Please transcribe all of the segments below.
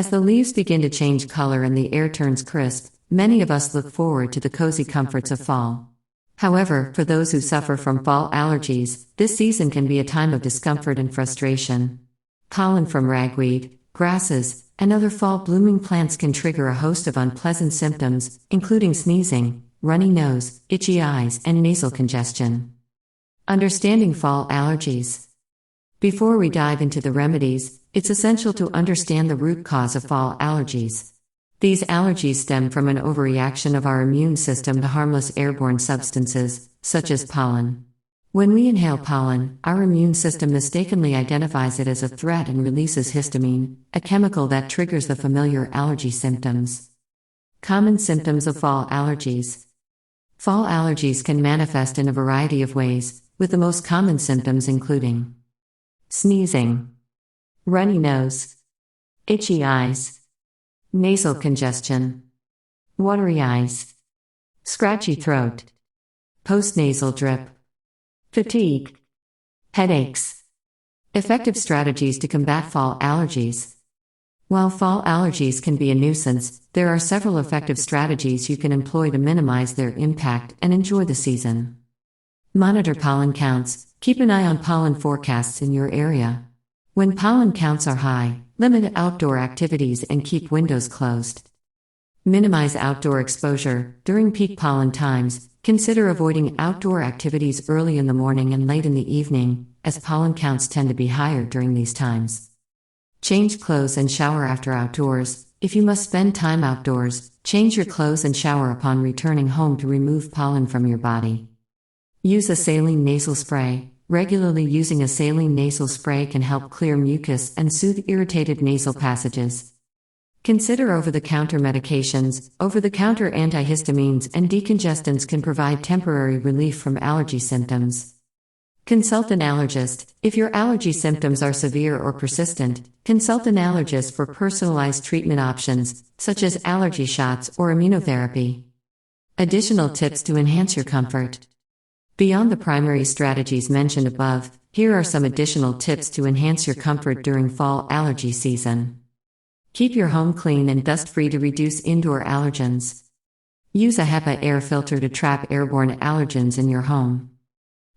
As the leaves begin to change color and the air turns crisp, many of us look forward to the cozy comforts of fall. However, for those who suffer from fall allergies, this season can be a time of discomfort and frustration. Pollen from ragweed, grasses, and other fall blooming plants can trigger a host of unpleasant symptoms, including sneezing, runny nose, itchy eyes, and nasal congestion. Understanding fall allergies. Before we dive into the remedies, it's essential to understand the root cause of fall allergies. These allergies stem from an overreaction of our immune system to harmless airborne substances, such as pollen. When we inhale pollen, our immune system mistakenly identifies it as a threat and releases histamine, a chemical that triggers the familiar allergy symptoms. Common symptoms of fall allergies. Fall allergies can manifest in a variety of ways, with the most common symptoms including sneezing, runny nose, itchy eyes, nasal congestion, watery eyes, scratchy throat, postnasal drip, fatigue, headaches. Effective strategies to combat fall allergies. While fall allergies can be a nuisance, there are several effective strategies you can employ to minimize their impact and enjoy the season. Monitor pollen counts. Keep an eye on pollen forecasts in your area. When pollen counts are high, limit outdoor activities and keep windows closed. Minimize outdoor exposure. During peak pollen times, consider avoiding outdoor activities early in the morning and late in the evening, as pollen counts tend to be higher during these times. Change clothes and shower after outdoors. If you must spend time outdoors, change your clothes and shower upon returning home to remove pollen from your body. Use a saline nasal spray. Regularly using a saline nasal spray can help clear mucus and soothe irritated nasal passages. Consider over-the-counter medications. Over-the-counter antihistamines and decongestants can provide temporary relief from allergy symptoms. Consult an allergist. If your allergy symptoms are severe or persistent, consult an allergist for personalized treatment options, such as allergy shots or immunotherapy. Additional tips to enhance your comfort. Beyond the primary strategies mentioned above, here are some additional tips to enhance your comfort during fall allergy season. Keep your home clean and dust-free to reduce indoor allergens. Use a HEPA air filter to trap airborne allergens in your home.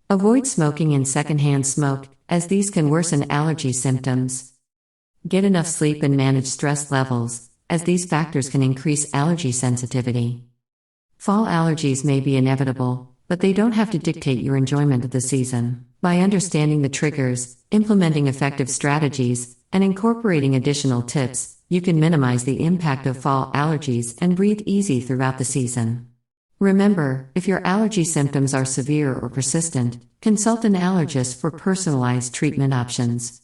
Avoid smoking and secondhand smoke, as these can worsen allergy symptoms. Get enough sleep and manage stress levels, as these factors can increase allergy sensitivity. Fall allergies may be inevitable, but they don't have to dictate your enjoyment of the season. By understanding the triggers, implementing effective strategies, and incorporating additional tips, you can minimize the impact of fall allergies and breathe easy throughout the season. Remember, if your allergy symptoms are severe or persistent, consult an allergist for personalized treatment options.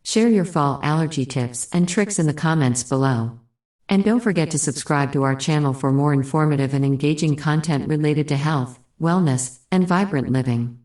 Share your fall allergy tips and tricks in the comments below. And don't forget to subscribe to our channel for more informative and engaging content related to health, wellness, and vibrant living.